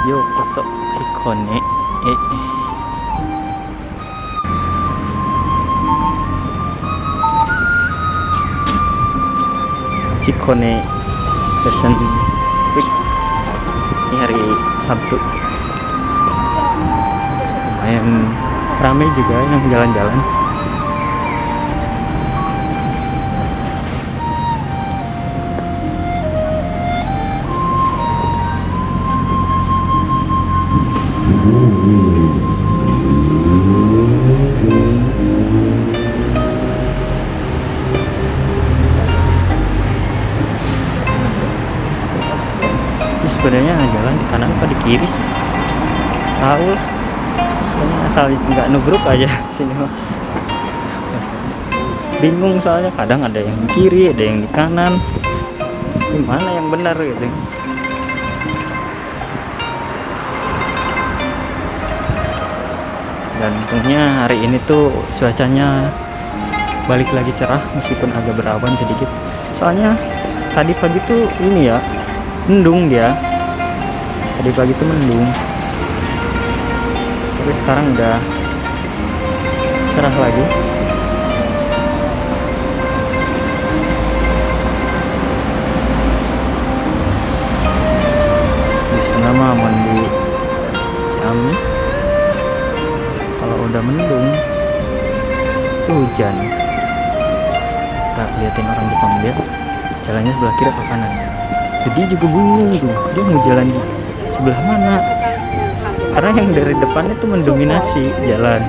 ようこそ彦根へ。Hikone Fashion Week ini hari Sabtu, lumayan ramai juga yang jalan-jalan. Sebenarnya jalan di kanan apa di kiri sih? Tahu lah. Ini asal nggak nubruk aja sini mah. Bingung soalnya kadang ada yang di kiri, ada yang di kanan. Gimana yang benar gitu? Dan untungnya hari ini tuh cuacanya balik lagi cerah meskipun agak berawan sedikit. Soalnya tadi pagi tuh ini ya, mendung dia. Tadi pagi itu mendung, tapi sekarang udah cerah lagi. Di sana mah mandi Ciamis. Kalau udah mendung itu hujan. Kita liatin orang Jepang, dia jalannya sebelah kiri atau kanan. Jadi juga bingung tuh, dia mau jalan di sebelah mana, karena yang dari depannya tuh mendominasi jalan.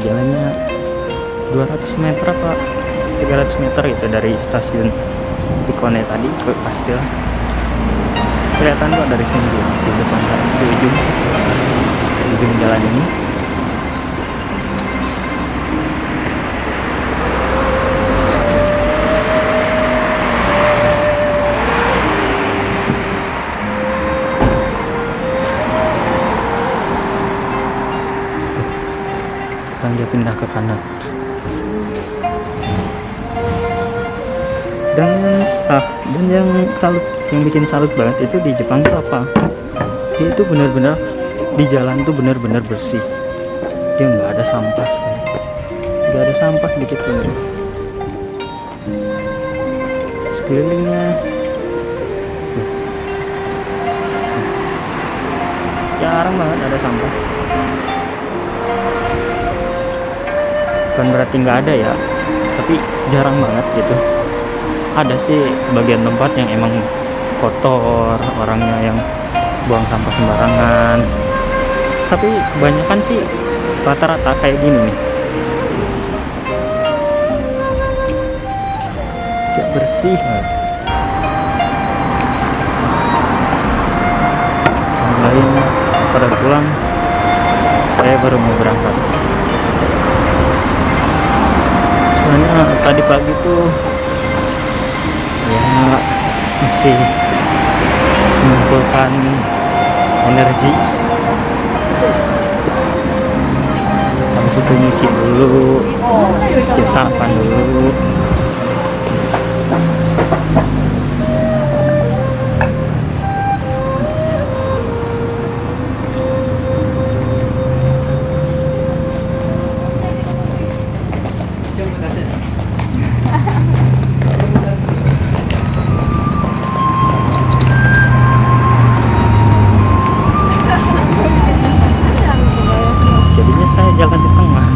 Jalannya 200 meter apa 300 meter gitu dari stasiun Hikone tadi ke Kastil. Kelihatan kok dari sini di depan di ujung jalan ini. Sekarang dia pindah ke kanan. Dan yang bikin salut banget itu di Jepang tuh apa? Dia itu benar-benar di jalan tuh benar-benar bersih. Dia nggak ada sampah sekali, nggak ada sampah sedikit pun. Sekelilingnya jarang banget ada sampah. Bukan berarti nggak ada ya, tapi jarang banget gitu. Ada sih bagian tempat yang emang kotor, orangnya yang buang sampah sembarangan, tapi kebanyakan sih rata-rata kayak gini nih, kayak bersih. Yang lain pada pulang, saya baru mau berangkat. Soalnya tadi pagi tuh ya masih mengumpulkan energi. Habis itu nyuci dulu, sarapan dulu. Jadinya saya jalan di tengah.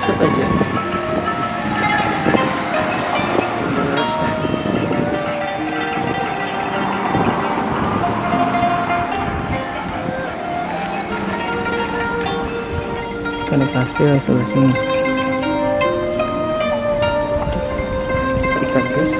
set aja. Terus kan kastil sebelah sini. Kita gas.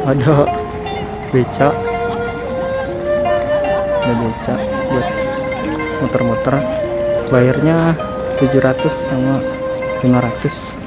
Ada beca buat muter-muter, bayarnya 700 sama 500.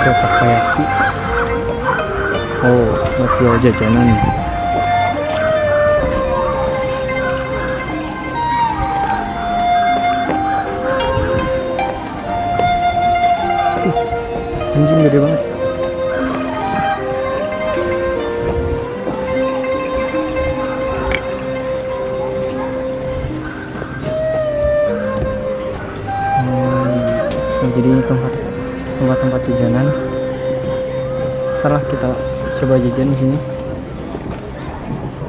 Takoyaki. Oh, buat jual jajanan. Anjing gede banget. Jadi ini tempat-tempat jajanan. Setelah kita coba jajan di sini,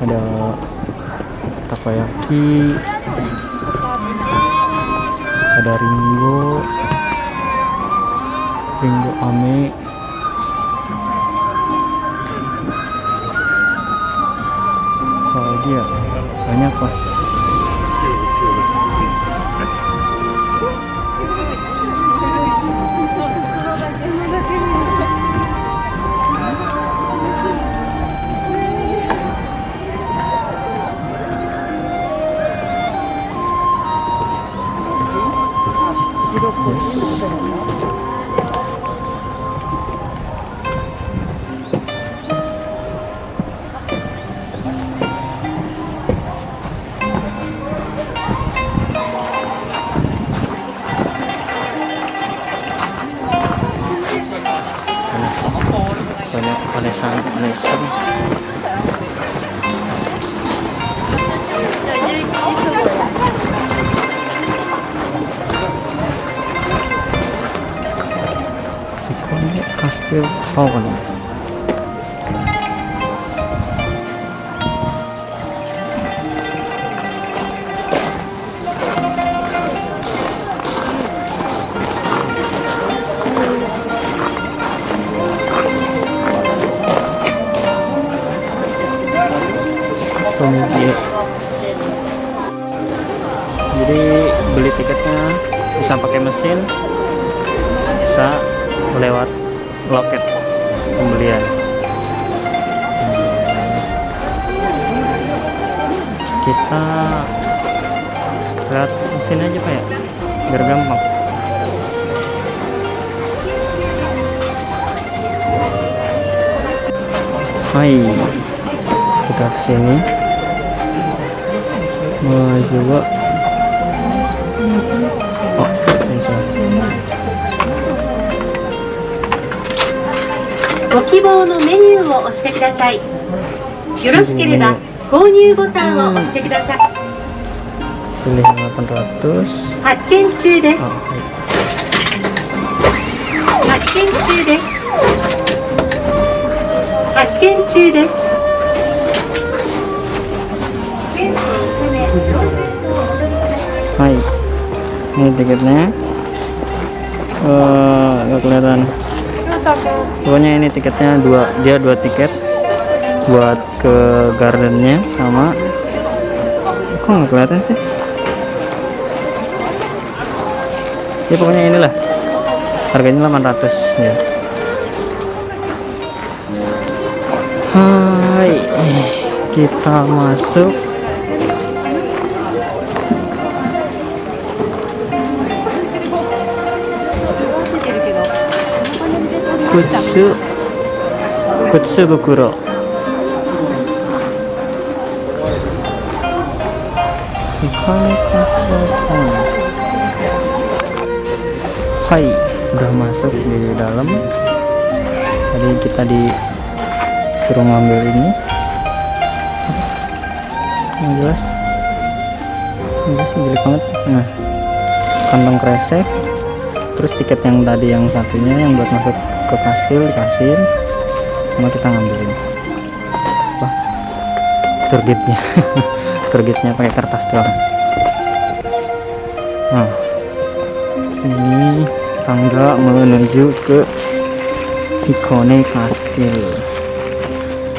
ada takoyaki, ada Ringo Ame, oh dia banyak lah. Banyak olesan. Ini kastil Town. Jadi beli tiketnya bisa pakai mesin, bisa lewat loket pembelian. Kita lihat mesin aja Pak ya, biar gampang. Hai, kita sini Wah, coba. Oh, bisa. ご希望のメニューを押してください。よろしければ購入ボタンを押してください。 Pilih yang 800. 発見中です。 Oh, 発見中です。発見中です。 hai. Ini tiketnya. Nggak kelihatan. Pokoknya ini tiketnya dua tiket buat ke gardennya sama. Kok nggak kelihatan sih? Ya pokoknya inilah. Harganya 800 ya. Hai, kita masuk. Kutsubukuro. Hai, udah masuk di dalam. Tadi kita disuruh ngambil ini. Nggak jelas. Jelek banget. Nah, kantong kresek. Terus tiket yang tadi yang satunya yang buat masuk ke kastil dikasihin, sama kita ngambilin apa tour guide-nya. Tour guide-nya pakai kertas doang. Nah, ini tangga menuju ke Hikone Kastil.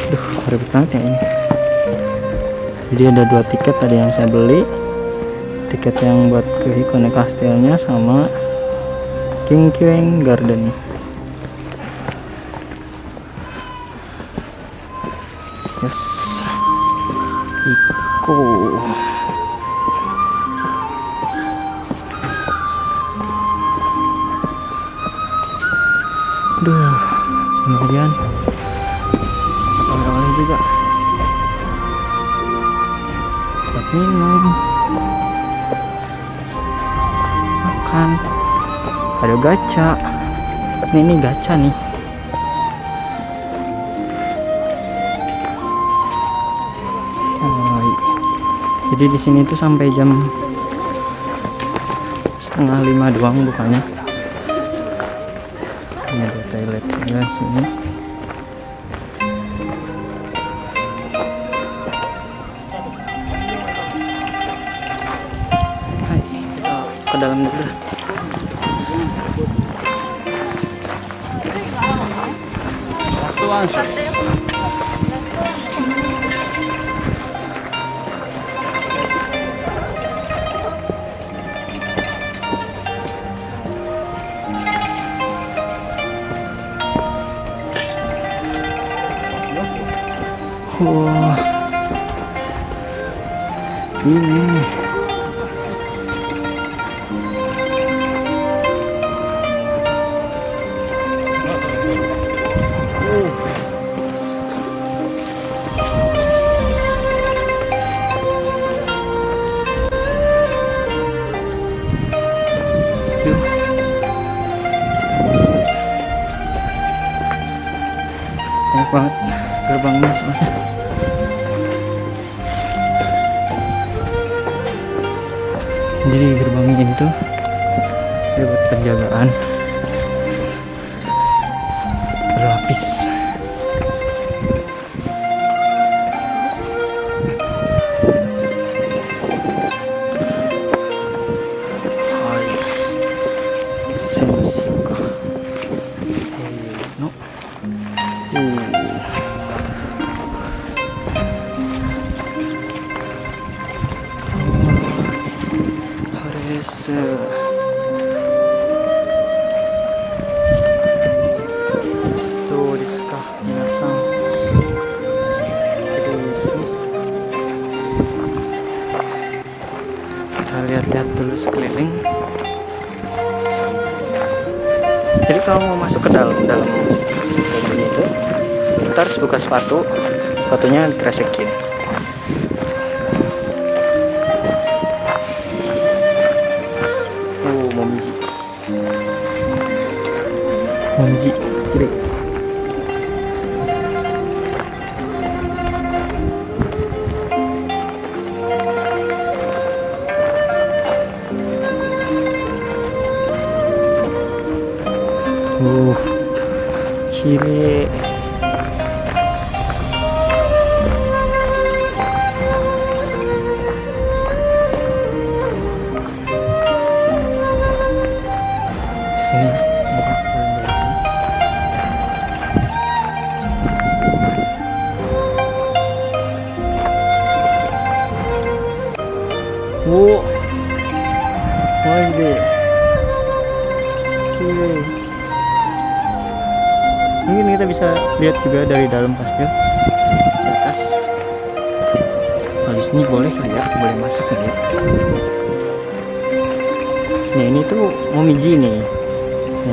Duh, ribet banget ya ini. Jadi ada dua tiket tadi yang saya beli, tiket yang buat ke Hikone Kastilnya sama Kinkyueng Garden. Yes, Iko. Duh, lumayan. Awal-awalnya juga buat minum, makan. Ada gacha. Ini gacha nih. Jadi di sini tuh sampai jam 4:30 doang bukanya. Ini ada toiletnya sini. Hai, kita ke dalam dulu. Wah, ini banyak banget gerbangnya sebenarnya. Jadi gerbangnya ini tuh buat penjagaan berlapis. Hai, Sensuka Seino. Kita lihat-lihat dulu sekeliling. Jadi kalau mau masuk ke dalam mobil itu, kita harus buka sepatunya dikresekin. Wow, wah gede. Oke. Mungkin kita bisa lihat juga dari dalam pasnya di atas. Kalau di sini boleh kali ya, boleh masuk kali ya. Nih ini tuh momiji nih,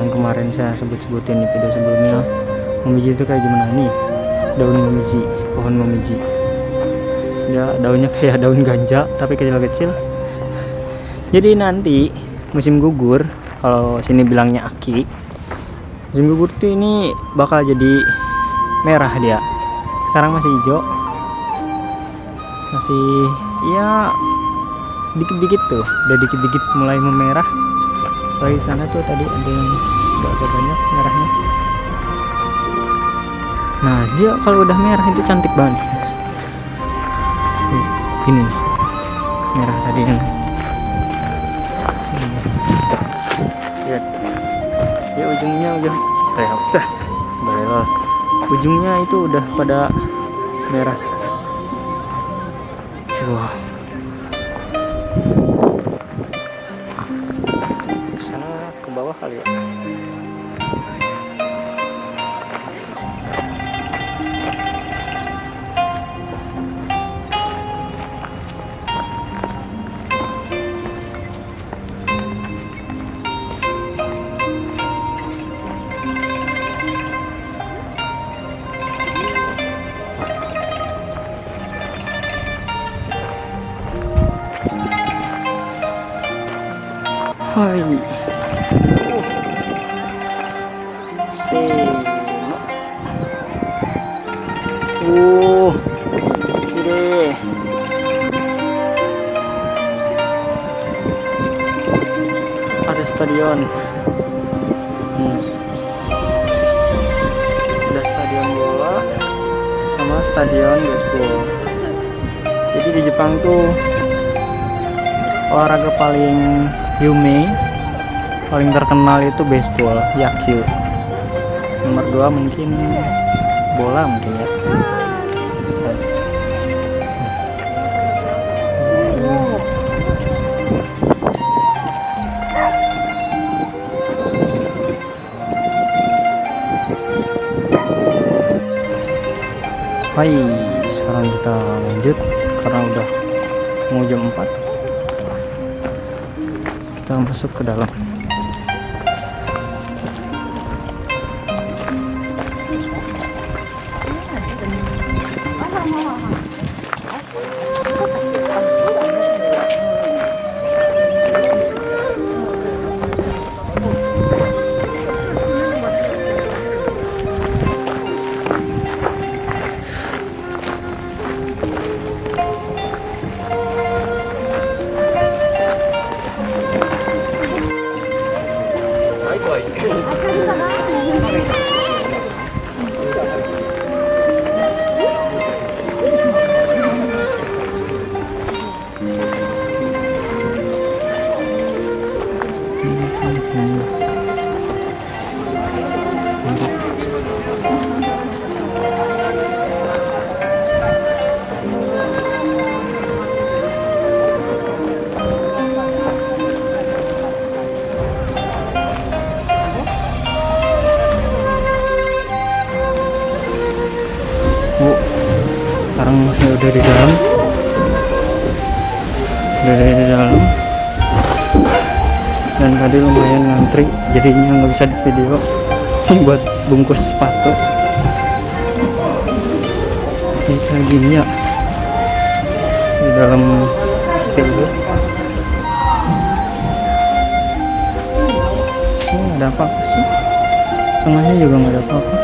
yang kemarin saya sebut-sebutin di video sebelumnya. Momiji itu kayak gimana nih? Daun momiji, pohon momiji. Ya daunnya kayak daun ganja tapi kecil-kecil. Jadi nanti musim gugur, kalau sini bilangnya aki, musim gugur tuh ini bakal jadi merah dia. Sekarang masih hijau, masih ya dikit-dikit tuh, udah dikit-dikit mulai memerah. Di sana tuh tadi ada yang agak banyak merahnya. Nah dia kalau udah merah itu cantik banget. Ini nih, merah tadi yang lihat ya, ujungnya ujungnya itu udah pada merah. Wah, kesana ke bawah kali ya. Hai. Sema. Kire. Ada stadion. Ada stadion bola sama stadion baseball. Jadi di Jepang tuh olahraga paling paling terkenal itu baseball, yakyu. Nomor 2 mungkin bola mungkin ya. Hai, sekarang kita lanjut karena udah mau jam 4. Kita masuk ke dalam. Sekarang saya udah di dalam, dan tadi lumayan ngantri, jadinya nggak bisa di video. Ini buat bungkus sepatu. Ini kayak gini ya, di dalam studio. Ini nggak ada apa-apa sih, tengahnya juga nggak ada apa-apa.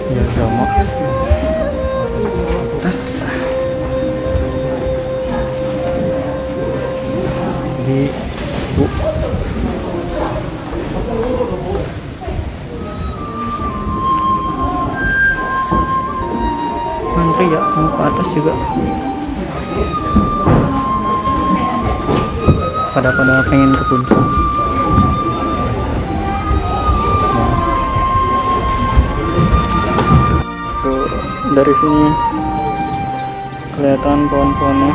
Ya sama tas di antri ya, mau ke atas juga pada pengen ke puncak. dari sini. Kelihatan pohon-pohonnya.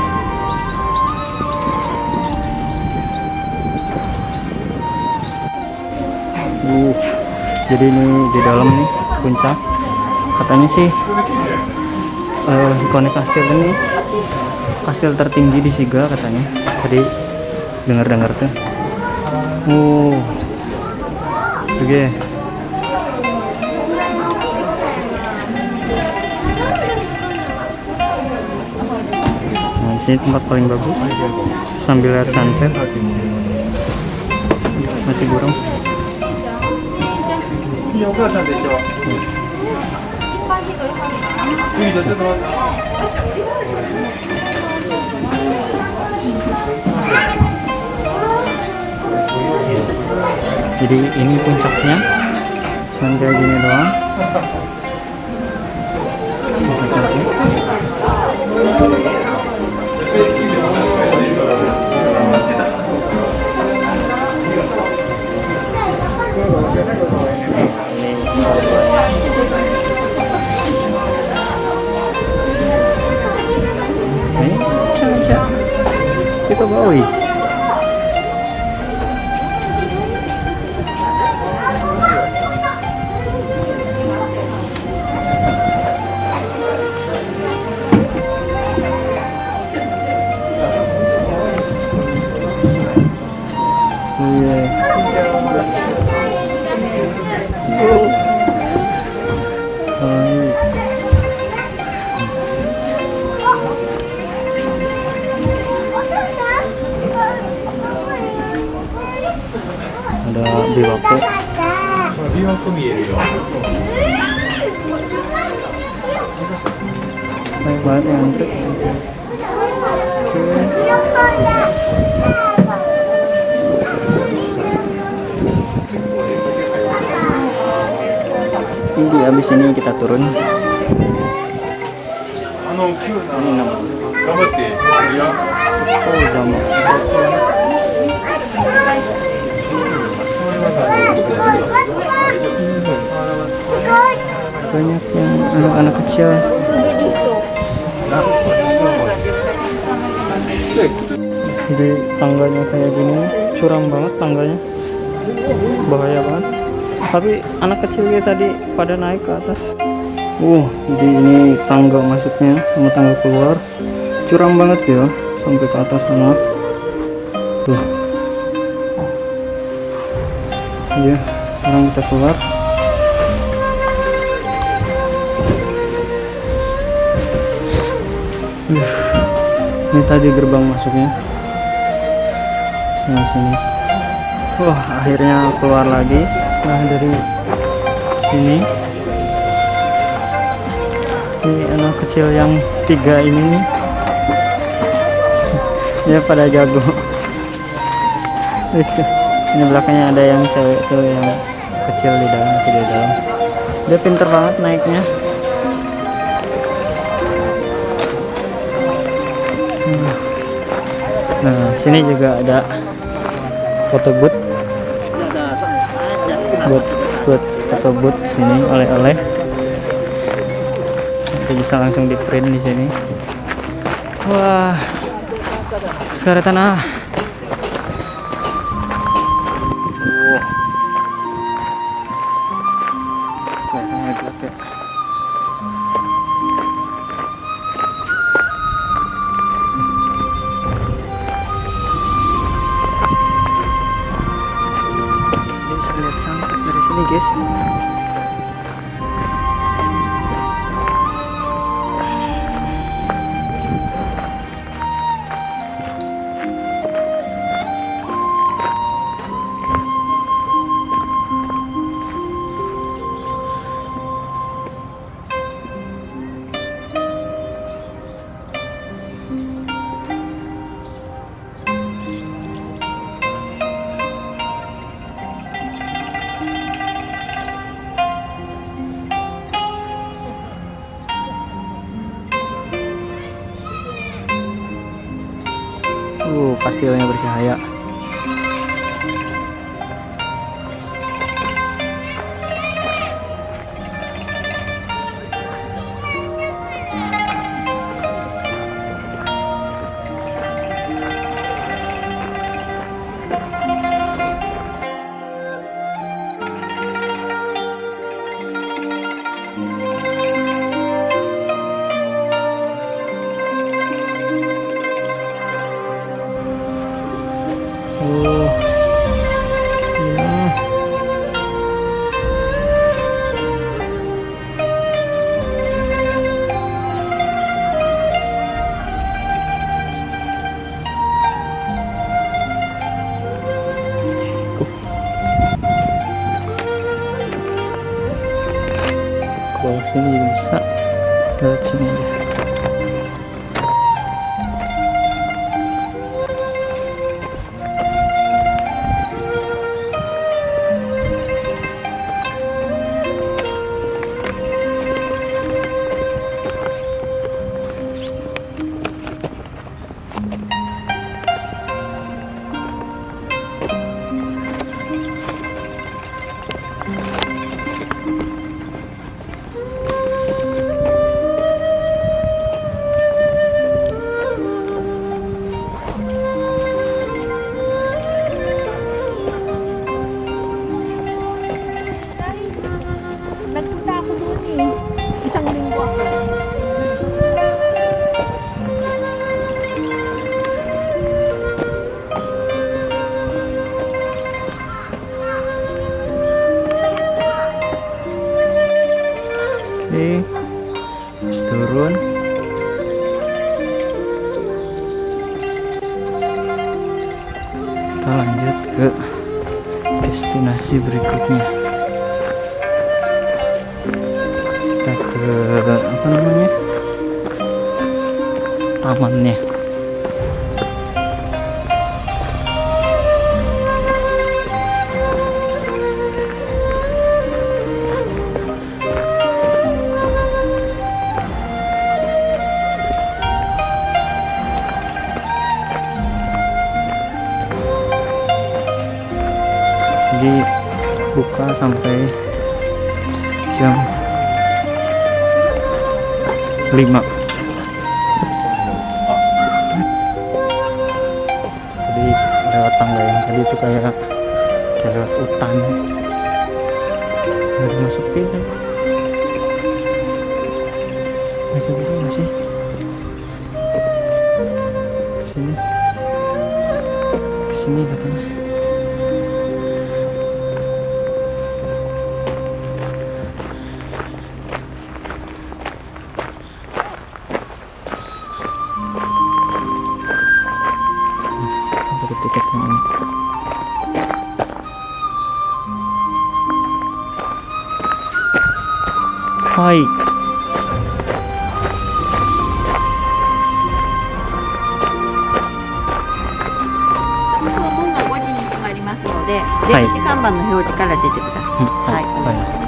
Jadi ini di dalam nih puncak. Katanya sih Hikone Kastil ini kastil tertinggi di Shiga katanya. Tadi dengar-dengar tuh. Suge. Nah, sini tempat paling bagus sambil lihat sunset. Masih burung. Jadi ini puncaknya cuma kayak gini doang. Kita bawa. Ada biwako. Baik banget ya nanti. Ini habis ini kita turun. Ini nama. Oh, sama. Banyak yang anak-anak kecil. Jadi tangganya kayak gini, curam banget tangganya, bahaya banget. Tapi anak kecilnya tadi pada naik ke atas. Jadi ini tangga masuknya sama tangga keluar, curam banget ya, sampai ke atas sana. Tuh. Iya, sekarang kita keluar. Ini tadi gerbang masuknya. Nah, sini. Akhirnya keluar lagi. Nah, dari sini. Ini anak kecil yang 3 ini nih. Dia pada jago. Ini belakangnya ada yang cewek tuh yang kecil di dalam, masih di dalam. Dia pinter banget naiknya. Nah, sini juga ada foto booth. Buat foto booth sini, oleh-oleh. Kita bisa langsung di print di sini. Wah, sekarang tanah. Lihat sunset dari sini guys. Kastilnya bercahaya. Oh, ya. Kalau sini juga bisa lewat sini aja. Nagpunta ako doon eh. Isang linggo ako. Oke, terus turun. Kita lanjut ke destinasi berikutnya. Kita ke apa namanya, tamannya. Jadi buka sampai jam 5. Jadi lewat tangga yang tadi itu kayak lewat hutan. Udah masukin kan? Masuk dulu masih. Sini. Kesini katanya. Pakai tiketnya ini. Hai.門が5時に閉まりますので、出口看板の表示から出てください。はい、お願いします。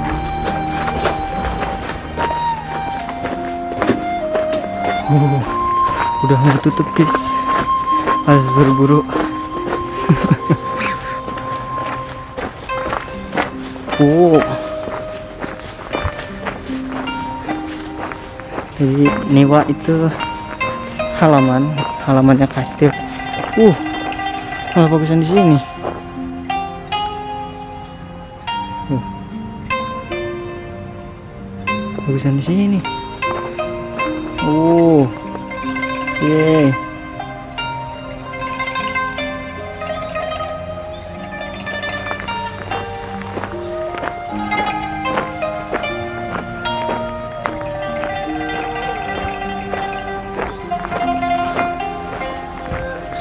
Udah mau tutup guys, harus buru-buru. Oh, jadi Niwa itu halamannya kastil. Malah bagusan di sini. Bagusan di sini. Yeay.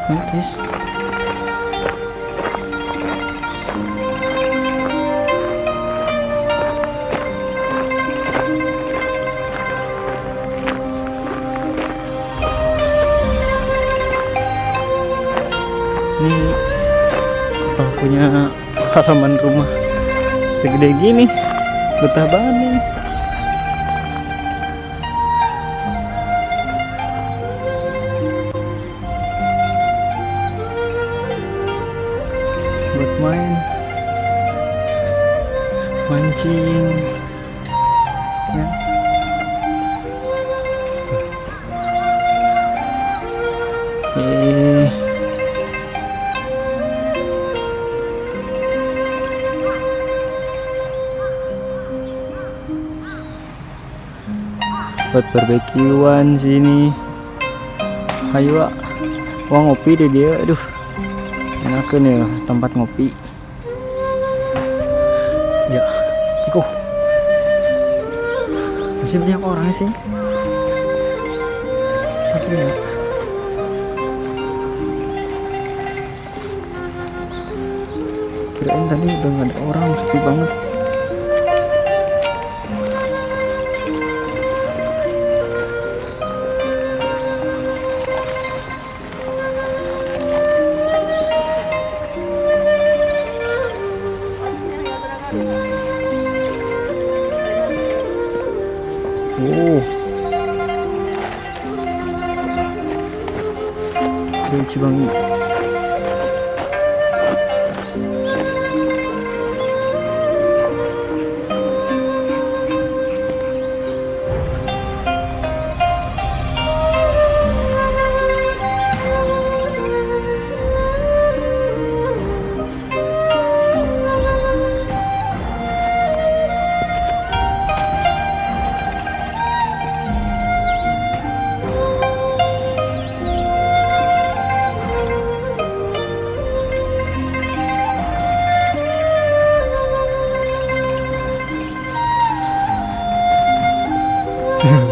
Guys. Ini kalau punya halaman rumah segede gini, betah banget nih. Buat mancing ya. Buat barbekyuan sini. Ayo, wah ngopi deh dia. Aduh, enakan ya tempat ngopi ya. Iko masih banyak orang sih, tapi ya kirain tadi udah nggak ada orang, sepi banget. Oh, dari Cibangi.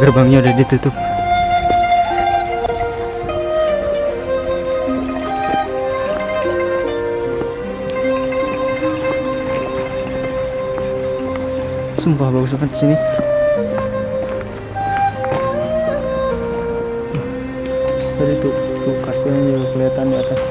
Gerbangnya udah ditutup. Sumpah bagus banget di sini. Tadi tuh kastilnya juga kelihatan di atas.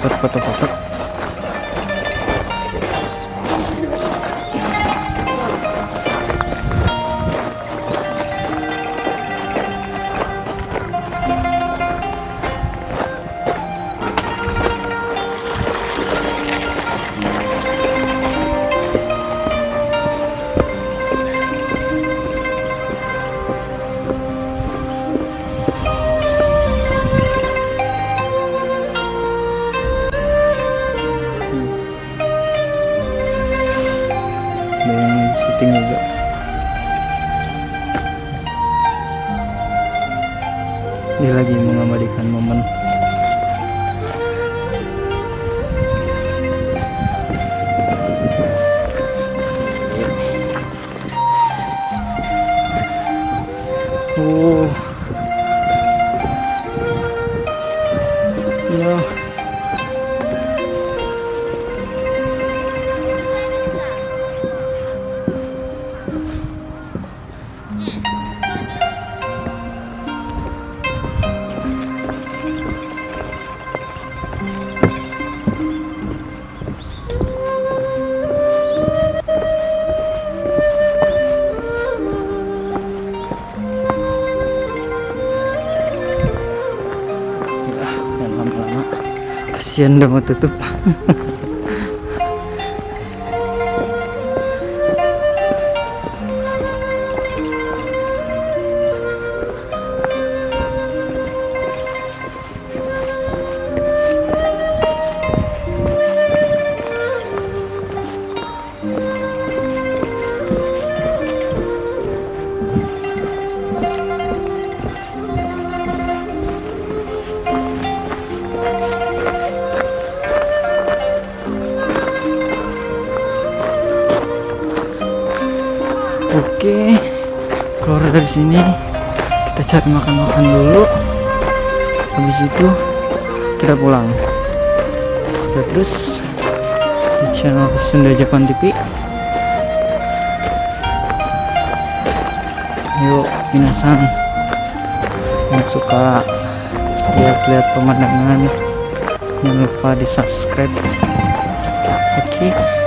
Cepat foto-foto. Yang syuting juga. Dia lagi mengabadikan momen. Oh, ya. Lama-lama kasihan udah mau tutup. Oke, keluar dari sini kita cari makan-makan dulu. Habis itu kita pulang. Stay terus di channel Sunda Japan TV. Yuk minasan yang suka lihat-lihat pemandangan, jangan lupa di subscribe. Oke.